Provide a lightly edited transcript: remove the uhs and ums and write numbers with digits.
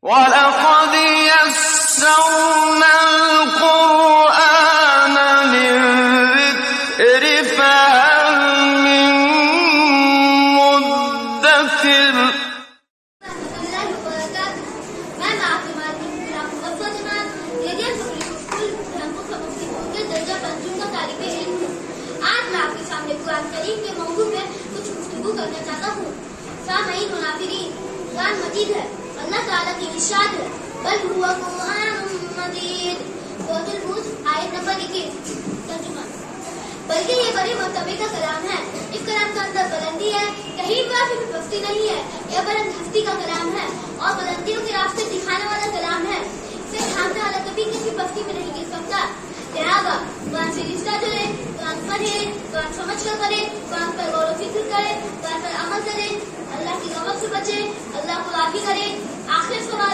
وَلَقَدْ يَسَّرْنَا الْقُرْآنَ لِلذِّكْرِ فَهَلْ مِن مُّدَّكِرٍ. قرآن کریم کے موضوع میں کچھ گفتگو کرنا چاہتا ہوں. سامعین منافرین، قرآن مجید ہے، اللہ تعالیٰ کی ارشاد ہے بل هو قرآن مجید، سورۃ البروج آیت نمبر 21. ترجمہ: بلکہ یہ بڑے مرتبے کا کلام ہے، اس کلام کے اندر بلندی ہے، کہیں پر بھی پستی نہیں ہے، یہ بلند ہستی کا کلام ہے اور بلندیوں کے راستے دکھانے والا کلام ہے. اسے تھامنے والا کبھی کسی پستی میں نہیں گر سکتا. لہٰذا قرآن سے رشتہ جڑے، قرآن پڑھے، قرآن سمجھ کر پڑھے، قرآن پر غور و فکر کرے، قرآن پر عمل کرے، اللہ کی غضب سے بچے، اللہ کو راضی کرے. آخر سوال